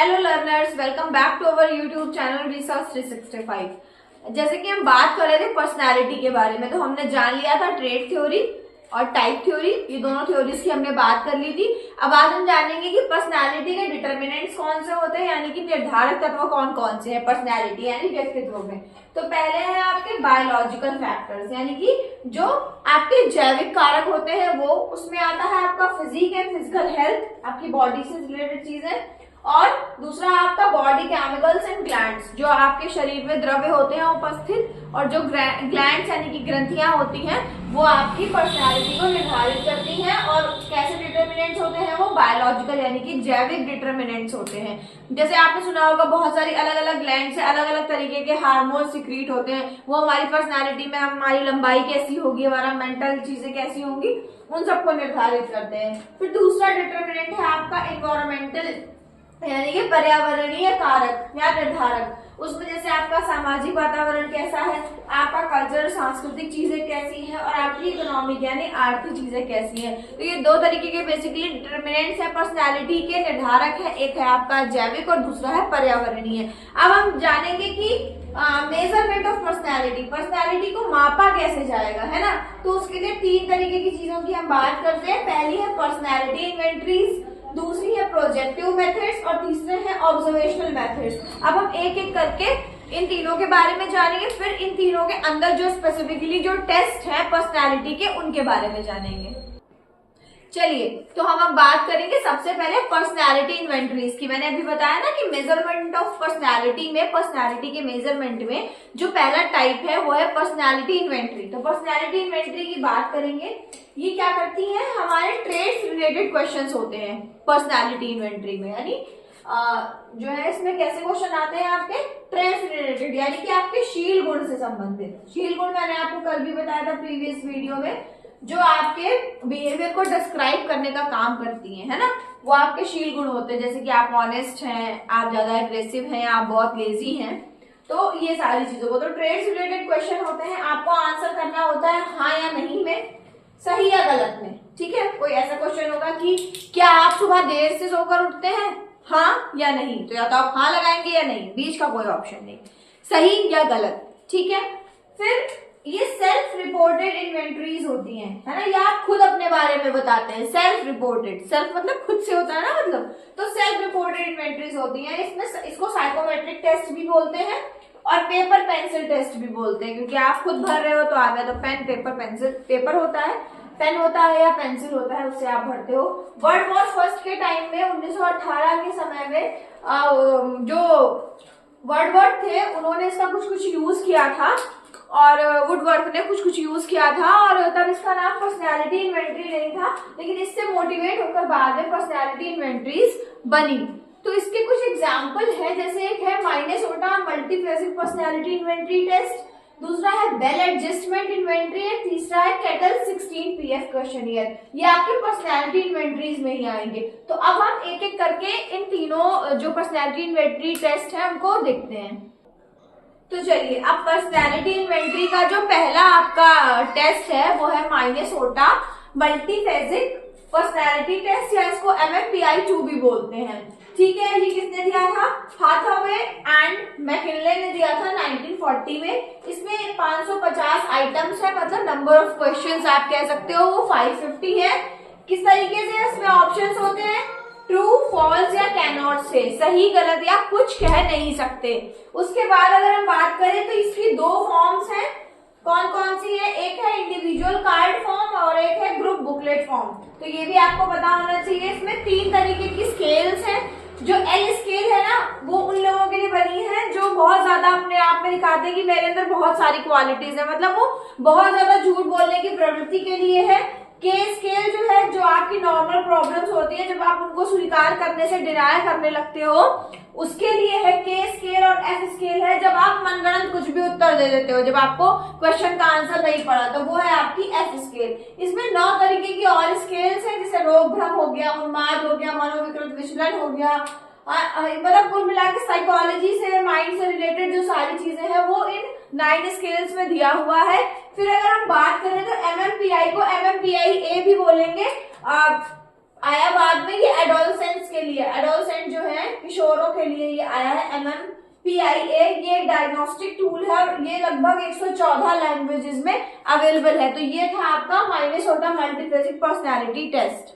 Hello learners, welcome back to our YouTube channel research 365। जैसे कि हम बात कर रहे थे पर्सनालिटी के बारे में, तो हमने जान लिया था ट्रेट थ्योरी और टाइप थ्योरी, ये दोनों थ्योरीज की हमने बात कर ली थी। अब आज हम जानेंगे कि पर्सनालिटी के डिटर्मिनेंट्स कौन से होते हैं, यानी कि निर्धारक तत्व कौन कौन से हैं पर्सनालिटी यानी व्यक्तित्व में। तो पहले है आपके बायोलॉजिकल फैक्टर्स, यानी कि जो आपके जैविक कारक होते हैं वो, उसमें आता है आपका फिजिक एंड फिजिकल हेल्थ, आपकी बॉडी से रिलेटेड चीजें। और दूसरा आपका बॉडी केमिकल्स एंड ग्लैंड्स, जो आपके शरीर में द्रव्य होते हैं उपस्थित, और जो ग्लैंड्स यानी कि ग्रंथियां होती हैं वो आपकी पर्सनालिटी को निर्धारित करती हैं। और कैसे डिटर्मिनेंट्स होते हैं वो बायोलॉजिकल यानी कि जैविक डिटर्मिनेंट्स होते हैं। जैसे आपने सुना होगा बहुत सारी अलग अलग ग्लैंड से अलग अलग तरीके के हार्मोन सिक्रीट होते हैं, वो हमारी पर्सनालिटी में हमारी लंबाई कैसी होगी, हमारा मेंटल चीजें कैसी होंगी, उन सबको निर्धारित करते हैं। फिर दूसरा डिटर्मिनेंट है आपका एनवायरमेंटल यानी कि पर्यावरणीय कारक या निर्धारक। उसमें जैसे आपका सामाजिक वातावरण कैसा है, आपका कल्चर सांस्कृतिक चीजें कैसी है, और आपकी इकोनॉमिक यानी आर्थिक चीजें कैसी हैं। तो ये दो तरीके के बेसिकली डिटर्मिनेंट्स है पर्सनालिटी के, निर्धारक है। एक है आपका जैविक और दूसरा है पर्यावरणीय। अब हम जानेंगे कि मेजरमेंट ऑफ पर्सनालिटी, पर्सनालिटी को मापा कैसे जाएगा, है ना। तो उसके लिए तीन तरीके की चीजों की हम बात करते हैं। पहली है पर्सनालिटी इन्वेंट्रीज, दूसरी है प्रोजेक्टिव मेथड्स और तीसरे हैं ऑब्जर्वेशनल मेथड्स। अब हम एक एक करके इन तीनों के बारे में जानेंगे, फिर इन तीनों के अंदर जो स्पेसिफिकली जो टेस्ट है पर्सनालिटी के उनके बारे में जानेंगे। चलिए, तो हम अब बात करेंगे सबसे पहले पर्सनालिटी इन्वेंटरीज की। मैंने अभी बताया ना कि मेजरमेंट ऑफ पर्सनालिटी में, पर्सनालिटी के मेजरमेंट में जो पहला टाइप है वो है पर्सनालिटी इन्वेंटरी। तो पर्सनालिटी इन्वेंटरी की बात करेंगे, ये क्या करती है, हमारे ट्रेड्स रिलेटेड क्वेश्चंस होते हैं पर्सनालिटी इन्वेंटरी में। यानी जो है इसमें कैसे क्वेश्चन आते हैं आपके ट्रेड्स रिलेटेड, यानी कि आपके शील गुण से संबंधित। शील गुण मैंने आपको कल भी बताया था प्रीवियस वीडियो में, जो आपके बिहेवियर को डिस्क्राइब करने का काम करती है ना, वो आपके शील गुण होते हैं। जैसे कि आप ऑनेस्ट हैं, आप ज्यादा एग्रेसिव हैं, आप बहुत लेजी हैं, तो ये सारी चीजों को। तो ट्रेड्स रिलेटेड क्वेश्चन होते हैं, आपको आंसर करना होता है हाँ या नहीं में, सही या गलत में। ठीक है, कोई ऐसा क्वेश्चन होगा कि क्या आप सुबह देर से सोकर उठते हैं, हाँ या नहीं, तो या तो आप हाँ लगाएंगे या नहीं, बीच का कोई ऑप्शन नहीं, सही या गलत। ठीक है, फिर ये सेल्फ रिपोर्टेड इन्वेंटरीज होती हैं, है ना, ये आप खुद अपने बारे में बताते हैं। सेल्फ रिपोर्टेड, सेल्फ मतलब खुद से होता है ना, मतलब, तो सेल्फ रिपोर्टेड इन्वेंटरीज होती हैं। इसमें इसको साइकोमेट्रिक टेस्ट भी बोलते हैं और पेपर पेंसिल टेस्ट भी बोलते हैं, क्योंकि आप खुद भर रहे हो तो आ गया, तो पेन पेपर पेंसिल, पेपर होता है, पेन होता है या पेंसिल होता है, उससे आप भरते हो। वर्ल्ड वॉर फर्स्ट के टाइम में 1918 के समय में जो वर्ल्ड वॉर थे उन्होंने इसका कुछ यूज किया था, और वुडवर्थ ने कुछ यूज किया था, और तब इसका नाम पर्सनालिटी इन्वेंटरी नहीं था, लेकिन इससे मोटिवेट होकर बाद में पर्सनालिटी इन्वेंटरीज बनी। तो इसके कुछ एग्जाम्पल है, जैसे एक है माइनेसोटा मल्टीफेसिक पर्सनालिटी इन्वेंटरी टेस्ट, दूसरा है बेल एडजस्टमेंट इन्वेंटरी, और तीसरा है केटल 16 PF क्वेश्चनियर। ये आपके पर्सनालिटी इन्वेंटरीज में ही आएंगे। तो अब हम एक एक करके इन तीनों जो पर्सनालिटी इन्वेंटरी टेस्ट है उनको देखते हैं। तो चलिए, अब पर्सनालिटी इन्वेंटरी का जो पहला आपका टेस्ट है वो है माइनेसोटा मल्टीफेसिक पर्सनालिटी टेस्ट, या इसको MFPI-2 भी बोलते हैं। ठीक है, ये किसने दिया था, हाथावे एंड मैकिनले ने दिया था 1940 में। इसमें 550 आइटम्स है, मतलब नंबर ऑफ क्वेश्चंस आप कह सकते हो वो 550 है। किस तरीके से इसमें ऑप्शंस होते हैं, ट्रू, फॉल्स या कैनॉट से, सही गलत या कुछ कह नहीं सकते। उसके बाद अगर हम बात करें तो इसकी दो फॉर्म्स हैं, कौन कौन सी है, एक है इंडिविजुअल कार्ड फॉर्म और एक है ग्रुप बुकलेट फॉर्म। तो ये भी आपको पता होना चाहिए। इसमें तीन तरीके की स्केल्स हैं। जो L स्केल है ना, वो उन लोगों के लिए बनी है जो बहुत ज्यादा अपने आप में दिखाते हैं कि मेरे अंदर बहुत सारी क्वालिटीज है, मतलब वो बहुत ज्यादा झूठ बोलने की प्रवृत्ति के लिए है। K स्केल जो है, जो आपकी नॉर्मल प्रॉब्लम्स होती है, जब आप उनको स्वीकार करने से डिनाय करने लगते हो, उसके लिए है K स्केल। और F स्केल है जब आप मनगढ़ंत कुछ भी उत्तर दे देते हो, जब आपको क्वेश्चन का आंसर नहीं पड़ा, तो वो है आपकी F स्केल। इसमें 9 तरीके की और स्केल्स हैं, जैसे रोग भ्रम हो गया, उन्माद हो गया, मनोविकृत विचलन हो गया, मतलब कुल मिला के साइकोलॉजी से, माइंड से रिलेटेड जो सारी चीजें हैं वो इन 9 स्केल्स में दिया हुआ है। फिर अगर हम बात करें तो MMPI को MMPI-A भी बोलेंगे, आया बाद में ये एडोलसेंट्स के लिए, एडोलसेंट जो है किशोरों के लिए ये आया है MMPIA। ये डायग्नोस्टिक टूल है और ये लगभग 114 लैंग्वेजेस में अवेलेबल है। तो ये था आपका माइनेसोटा मल्टीफेसिक पर्सनैलिटी टेस्ट।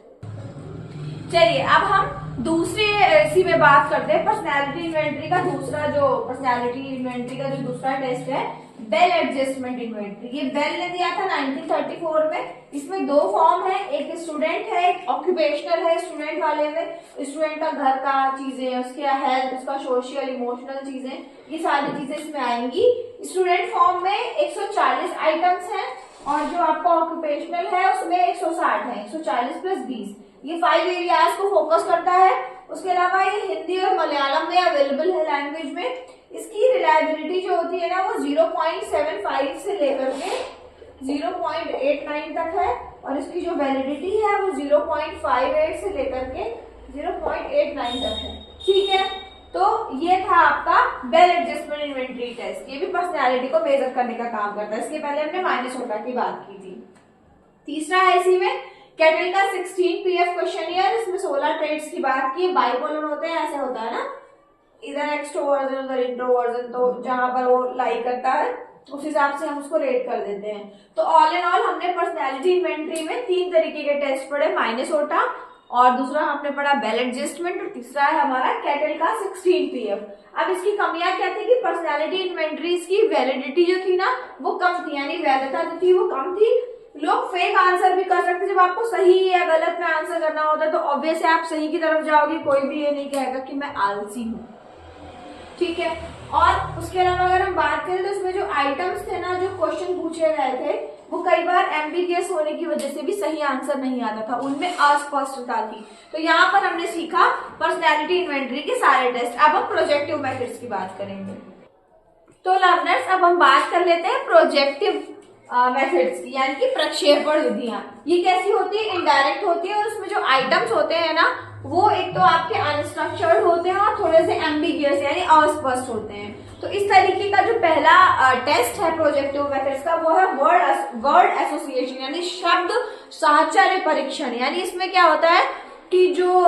चलिए अब हम दूसरे इसी में बात करते हैं पर्सनैलिटी इन्वेंटरी का दूसरा, जो पर्सनैलिटी इन्वेंटरी का जो दूसरा टेस्ट है बेल एडजस्टमेंट इन्वेंटरी। ये बेल ने दिया था 1934 में। इसमें दो फॉर्म है, एक स्टूडेंट है एक ऑक्यूपेशनल है। स्टूडेंट वाले में स्टूडेंट का घर का चीजें, उसके हेल्थ, उसका सोशल इमोशनल चीजें, ये सारी चीजें इसमें आएंगी। स्टूडेंट फॉर्म में 140 आइटम्स हैं और जो आपका ऑक्यूपेशनल है उसमें 160 है, 140 प्लस 20। ये 5 एरियाज को फोकस करता है। उसके अलावा ये हिंदी और मलयालम में अवेलेबल है लैंग्वेज में। इसकी रिलायबिलिटी जो होती है ना वो 0.75 से लेकर के 0.89 तक है और इसकी जो वैलिडिटी है वो 0.58 से लेकर के 0.89 तक है। ठीक है, तो ये था आपका बेल एडजस्टमेंट इन्वेंटरी टेस्ट। ये भी पर्सनैलिटी को मेजर करने का काम करता है। इसके पहले हमने माइनेसोटा की बात की थी। तीसरा है इसी में कैटल का 16 PF क्वेश्चनियर। इसमें 16 ट्रेड्स की बात की। बाइपोलर होते हैं, ऐसे होता है ना, इधर एक्सट्रोवर्जन उधर इंट्रोवर्जन, तो जहां पर वो लाई करता है उस हिसाब से हम उसको रेट कर देते हैं। तो ऑल इन ऑल हमने पर्सनैलिटी इन्वेंटरी में 3 तरीके के टेस्ट पढ़े, माइनेसोटा, और दूसरा हमने पढ़ा बेल एडजस्टमेंट, और तीसरा है हमारा कैटल का 16 PF। अब इसकी कमियां क्या थी कि पर्सनैलिटी इन्वेंटरीज की वैलिडिटी जो थी ना वो कम थी, यानी वैधता जो थी वो कम थी। लोग फेक आंसर भी कर सकते। जब आपको सही या गलत में आंसर करना होता है तो ऑब्वियसली आप सही की तरफ जाओगे, कोई भी ये नहीं कहेगा कि मैं आलसी हूँ। ठीक है, और उसके अलावा अगर हम बात करें तो इसमें जो आइटम्स थे ना, जो क्वेश्चन पूछे गए थे, वो कई बार एम्बिगियस होने की वजह से भी सही आंसर नहीं आता था, उनमें अस्पष्टता थी। तो यहाँ पर हमने सीखा पर्सनैलिटी इन्वेंटरी के सारे टेस्ट। अब हम प्रोजेक्टिव मेथड्स की बात करेंगे। तो लर्नर्स अब हम बात कर लेते हैं प्रोजेक्टिव मेथड्स की, यानी कि प्रक्षेपण विधियां। ये कैसी होती है? इनडायरेक्ट होती है और उसमें जो आइटम्स होते हैं ना वो एक तो आपके अनस्ट्रक्चर्ड होते हैं और थोड़े से एम्बिगियस यानी अस्पष्ट होते हैं। तो इस तरीके का जो पहला टेस्ट है प्रोजेक्टिव मेथड्स का वो है वर्ड एसोसिएशन, यानी शब्द साहचर्य परीक्षण। यानी इसमें क्या होता है कि जो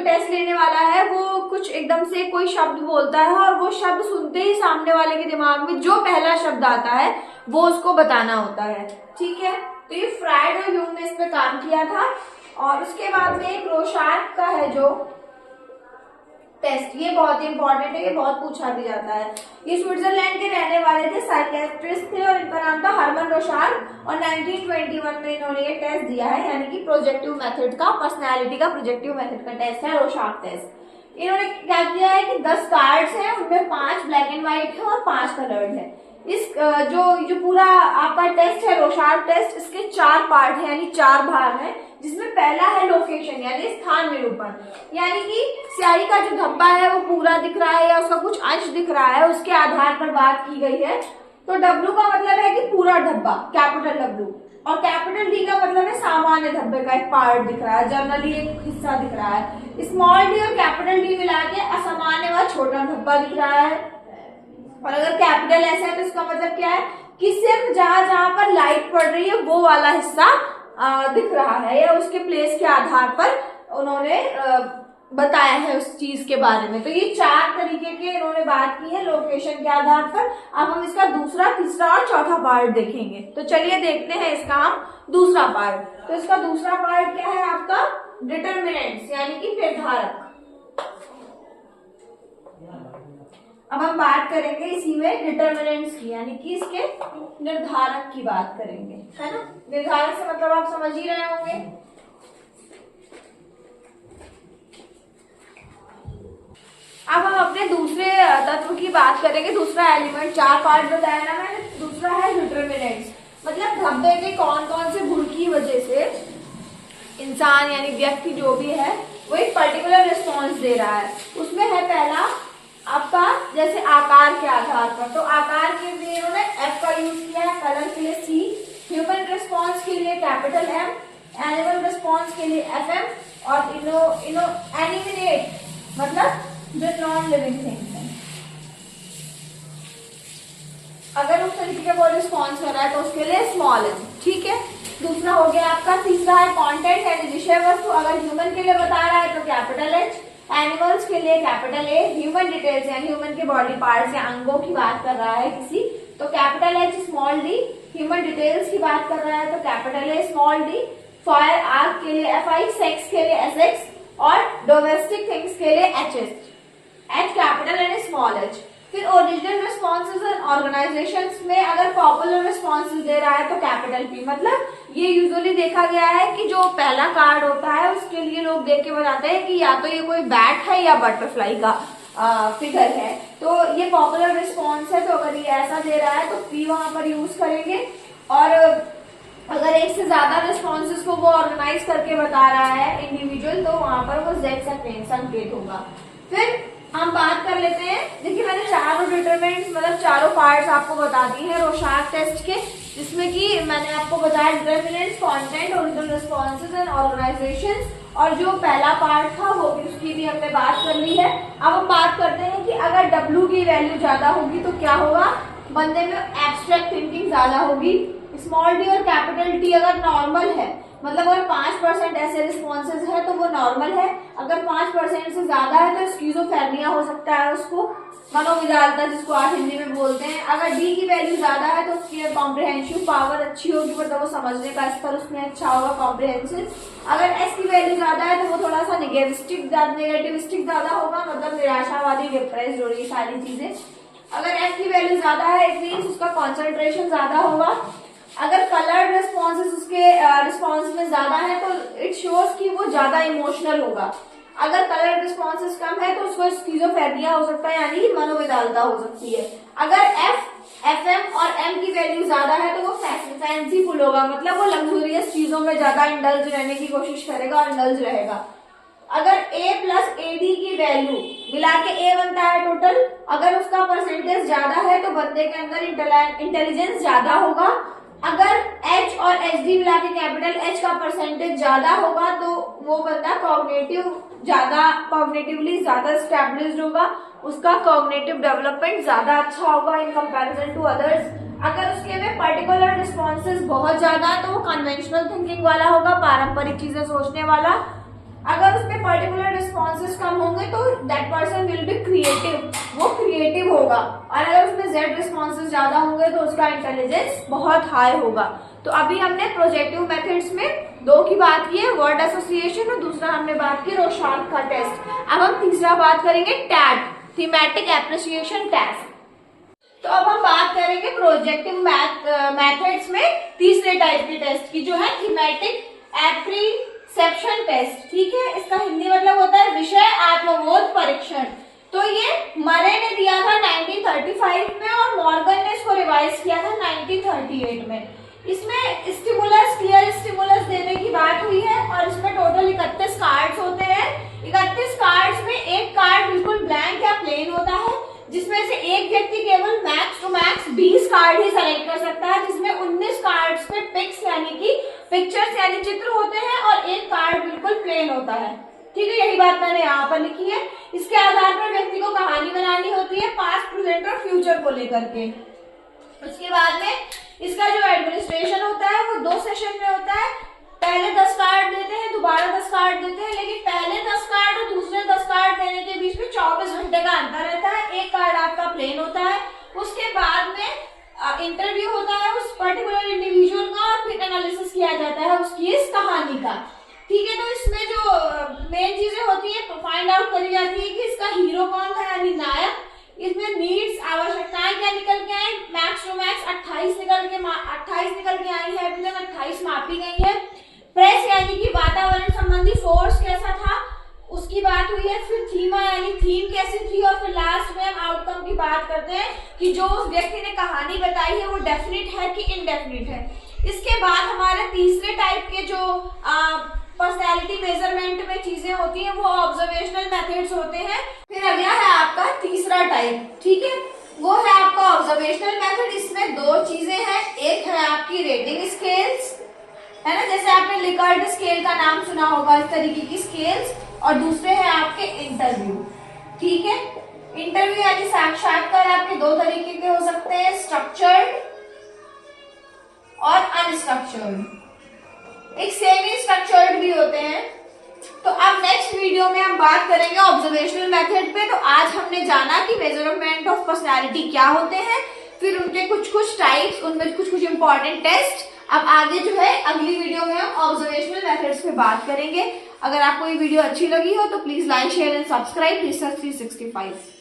टेस्ट लेने वाला है वो कुछ एकदम से कोई शब्द बोलता है और वो शब्द सुनते ही सामने वाले के दिमाग में जो पहला शब्द आता है वो उसको बताना होता है। ठीक है, तो ये फ्राइड और ह्यूम ने इस पे काम किया था। और उसके बाद में एक रोशार्क का है जो टेस्ट, ये बहुत ही इंपॉर्टेंट है, ये बहुत पूछा भी जाता है। ये स्विट्जरलैंड के रहने वाले थे, साइकियाट्रिस्ट थे और इनका नाम था हरमन रोशार्क। और 1921 में इन्होंने ये टेस्ट दिया है, यानी कि प्रोजेक्टिव मेथड का, पर्सनैलिटी का प्रोजेक्टिव मेथड का टेस्ट है रोशार्क टेस्ट। इन्होंने क्या किया है कि 10 कार्ड्स हैं, उनमें 5 ब्लैक एंड व्हाइट है और 5 कलर्ड है। इस जो पूरा आपका टेस्ट है रोशार्क टेस्ट, इसके 4 पार्ट है, यानी 4 भाग है, जिसमें पहला है लोकेशन यानी स्थान निरूपण, यानी कि स्याही का जो धब्बा है वो पूरा दिख रहा है या उसका कुछ अंश दिख रहा है, उसके आधार पर बात की गई है। तो डब्ल्यू का मतलब है कि पूरा धब्बा, कैपिटल डब्ल्यू, और कैपिटल डी का मतलब है सामान्य धब्बे का एक पार्ट दिख रहा है, जनरली एक हिस्सा दिख रहा है। स्मॉल डी और कैपिटल डी मिला के असामान्य व छोटा धब्बा दिख रहा है। और अगर कैपिटल ऐसा है तो इसका मतलब क्या है कि सिर्फ जहां जहां पर लाइट पड़ रही है वो वाला हिस्सा दिख रहा है, या उसके प्लेस के आधार पर उन्होंने बताया है उस चीज के बारे में। तो ये 4 तरीके के इन्होंने बात की है लोकेशन के आधार पर। अब हम इसका दूसरा, तीसरा और चौथा पार्ट देखेंगे। तो चलिए देखते हैं इसका हम दूसरा पार्ट। तो इसका दूसरा पार्ट क्या है आपका? डिटर्मिनेंट्स, यानी कि निर्धारक। अब हम बात करेंगे इसी में डिटर्मिनेंट्स की, यानी कि इसके निर्धारक की बात करेंगे, है ना। निर्धारक से मतलब आप समझ ही रहे होंगे। अब हम अपने दूसरे तत्व की बात करेंगे, दूसरा एलिमेंट। 4 पार्ट बताया ना मैंने, दूसरा है डिटर्मिनेंट्स, मतलब धब्बे के कौन कौन से गुण की वजह से इंसान यानी व्यक्ति जो भी है वो एक पर्टिकुलर रिस्पॉन्स दे रहा है। उसमें है पहला आपका जैसे आकार के आधार पर, तो आकार के लिए इन्होंने F का यूज किया है, कलर के लिए C, ह्यूमन रिस्पॉन्स के लिए कैपिटल M, एनिमल रिस्पॉन्स के लिए FM, और एनिमिनेट मतलब जो नॉन लिविंग थिंग्स हैं। अगर उस तरीके का वो रिस्पॉन्स कर रहा है तो उसके लिए स्मॉल एम, ठीक है। दूसरा हो गया आपका, तीसरा है कंटेंट यानी विषय वस्तु। अगर ह्यूमन के लिए बता रहा है तो कैपिटल एच, एनिमल्स के लिए कैपिटल ए, ह्यूमन डिटेल्स यानी ह्यूमन के बॉडी पार्ट्स या अंगों की बात कर रहा है किसी तो capital H small D, human details की बात कर रहा है तो capital A small D, fire आग के लिए एफ आई, सेक्स के लिए एस एक्स और डोमेस्टिक थिंग्स के लिए H H, H capital and small H. फिर ओरिजिनल रिस्पॉन्सेज एंड ऑर्गेनाइजेशंस में अगर पॉपुलर रिस्पॉन्सेज दे रहा है तो कैपिटल पी। मतलब ये यूजुअली देखा गया है कि जो पहला कार्ड होता है उसके लिए लोग देख के बताते हैं कि या तो ये कोई बैट है या बटरफ्लाई का फिगर है, तो ये पॉपुलर रिस्पॉन्स है। तो अगर ये ऐसा दे रहा है तो पी वहां पर यूज करेंगे। और अगर एक से ज्यादा रिस्पॉन्सेज को वो ऑर्गेनाइज करके बता रहा है इंडिविजुअल तो वहां पर वो जेड संकेत होगा। फिर हम बात कर लेते हैं, देखिए मैंने चारों डिटरमिनेंट्स मतलब चारों पार्ट्स आपको बता दी हैं रोशाक टेस्ट के, जिसमें कि मैंने आपको बताया determinants, content, original responses and organisations, और जो पहला पार्ट था वो भी उसकी भी हमने बात कर ली है। अब हम बात करते हैं कि अगर W की वैल्यू ज्यादा होगी तो क्या होगा, बंदे में एब्स्ट्रैक्ट थिंकिंग ज्यादा होगी। स्मॉल डी और कैपिटल टी अगर नॉर्मल है, मतलब अगर 5% ऐसे रिस्पॉन्सेज है तो वो नॉर्मल है, अगर 5% से ज्यादा है तो स्किज़ोफ्रेनिया हो सकता है, उसको मनोविदालता जिसको आप हिंदी में बोलते हैं। अगर डी की वैल्यू ज्यादा है तो उसकी कॉम्प्रिहेंसिव पावर अच्छी होगी, मतलब वो समझने का स्तर उसमें अच्छा होगा, कॉम्प्रिहेंसिव। अगर एस की वैल्यू ज्यादा है तो वो थोड़ा सा नेगेटिविस्टिक ज्यादा होगा, मतलब निराशावादी, डिप्रेस्ड और ये सारी चीजें। अगर एफ की वैल्यू ज्यादा है इट मीन्स उसका कॉन्सेंट्रेशन ज्यादा होगा। अगर कलर्ड रिस्पॉन्सेज उसके रिस्पॉन्स में ज्यादा है तो इट शोज कि वो ज्यादा इमोशनल होगा। अगर कलर्ड रिस्पॉन्सेज कम है तो उसको स्किज़ोफ्रेनिया हो सकता है यानी मनोविदालता हो सकती है। अगर एफ एम और एम की वैल्यू ज्यादा है तो वो फैंसीफुल होगा, मतलब वो लग्जूरियस चीजों में ज्यादा इंडल्ज रहने की कोशिश करेगा और इंडल्ज रहेगा। अगर A प्लस AD की वैल्यू मिला के A बनता है टोटल, अगर उसका परसेंटेज ज्यादा है तो बंदे के अंदर इंटेलिजेंस ज्यादा होगा। अगर H और HD मिला के कैपिटल H का परसेंटेज ज्यादा होगा तो वो बंदा कॉग्निटिवली ज्यादा स्टैब्लिश्ड होगा, उसका कॉग्निटिव डेवलपमेंट ज्यादा अच्छा होगा इन कंपैरिजन टू अदर्स। अगर उसके में पर्टिकुलर रिस्पॉन्सेज बहुत ज्यादा है तो वो कन्वेंशनल थिंकिंग वाला होगा, पारंपरिक चीजें सोचने वाला। अगर उसमें पर्टिकुलर रिस्पॉन्सेज कम होंगे तो that person will be creative, वो क्रिएटिव होगा। और अगर उसमें जेड रिस्पॉन्सेज ज्यादा होंगे तो उसका इंटेलिजेंस बहुत हाई होगा। तो अभी हमने प्रोजेक्टिव मेथड्स में दो की बात की है, वर्ड एसोसिएशन, और दूसरा हमने बात की रोशाक का टेस्ट। अब हम तीसरा बात करेंगे टैट, थीमेटिक एप्रिसिएशन टेस्ट। तो अब हम बात करेंगे प्रोजेक्टिव मेथड्स में तीसरे टाइप के टेस्ट की, जो है थीमेटिक एप्रिसेप्शन टेस्ट। ठीक है, इसका हिंदी मतलब होता है विषय आत्मबोध परीक्षण। तो ये मरे ने दिया था 1935 में और मॉर्गन ने इसको रिवाइज किया था 1938 में। इसमें स्टिमुलस, क्लियर स्टिमुलस देने की बात हुई है और इसमें टोटल 31 कार्ड्स होते हैं। 31 कार्ड्स में एक कार्ड बिल्कुल ब्लैंक या प्लेन होता है, जिसमें से एक व्यक्ति केवल मैक्स टू मैक्स 20 कार्ड ही सेलेक्ट कर सकता है, जिसमें 19 कार्ड्स पे पिक्स यानी कि पिक्चर्स यानी चित्र होते हैं और एक कार्ड बिल्कुल प्लेन होता है। ठीक है, यही बात मैंने यहाँ पर लिखी है। इसके आधार पर व्यक्ति को कहानी बनानी होती है पास्ट, प्रेजेंट और फ्यूचर को लेकर के। उसके बाद में इसका जो एडमिनिस्ट्रेशन होता है वो 2 सेशन में होता है। पहले 10 कार्ड देते हैं, दोबारा 10 कार्ड देते हैं, लेकिन पहले 10 कार्ड और दूसरे 10 कार्ड देने के बीच में 24 घंटे का अंतर रहता है। एक कार्ड आपका प्लेन होता है, उसके बाद में इंटरव्यू होता है उस पर्टिकुलर इंडिविजुअल का और फिर एनालिसिस किया जाता है उसकी इस कहानी का। ठीक है, तो इसमें जो मेन चीजें होती है फाइंड आउट करी जाती है कि इसका हीरो कौन था यानी नायक, इसमें नीड्स आवश्यकताएं क्या निकल के आई, मैक्स टू मैक्स 28 निकल के आई है, अभी तक 28 मापी गई है। प्रेस यानी कि वातावरण संबंधी फोर्स कैसा था उसकी बात हुई है। फिर थीमा यानी थीम कैसी थी, और फिर लास्ट में हम आउटकम की बात करते हैं कि जो उस व्यक्ति ने कहानी बताई है वो डेफिनिट है कि इनडेफिनिट है। इसके बाद हमारे तीसरे टाइप के जो पर्सनैलिटी मेजरमेंट में चीजें होती हैं वो ऑब्जर्वेशनल मेथड्स होते हैं। फिर अगला है आपका तीसरा टाइप, ठीक है, वो है आपका ऑब्जर्वेशनल मेथड। इसमें 2 चीजें हैं, एक है आपकी रेटिंग स्केल्स, है ना, जैसे आपने लिकर्ट स्केल का नाम सुना होगा, इस तरीके की स्केल्स, और दूसरे हैं आपके इंटरव्यू। ठीक है, इंटरव्यू यानी साक्षात्कार आपके दो तरीके के हो सकते हैं, स्ट्रक्चर्ड और अनस्ट्रक्चर्ड। एक सेमी स्ट्रक्चर्ड भी होते हैं। तो अब नेक्स्ट वीडियो में हम बात करेंगे ऑब्जर्वेशनल मेथड पे। तो आज हमने जाना कि मेजरमेंट ऑफ पर्सनालिटी क्या होते हैं, फिर उनके कुछ कुछ टाइप्स, उनमें कुछ कुछ इंपॉर्टेंट टेस्ट। अब आगे जो है अगली वीडियो में हम ऑब्जर्वेशनल मेथड्स पे बात करेंगे। अगर आपको ये वीडियो अच्छी लगी हो तो please like share and subscribe research 365।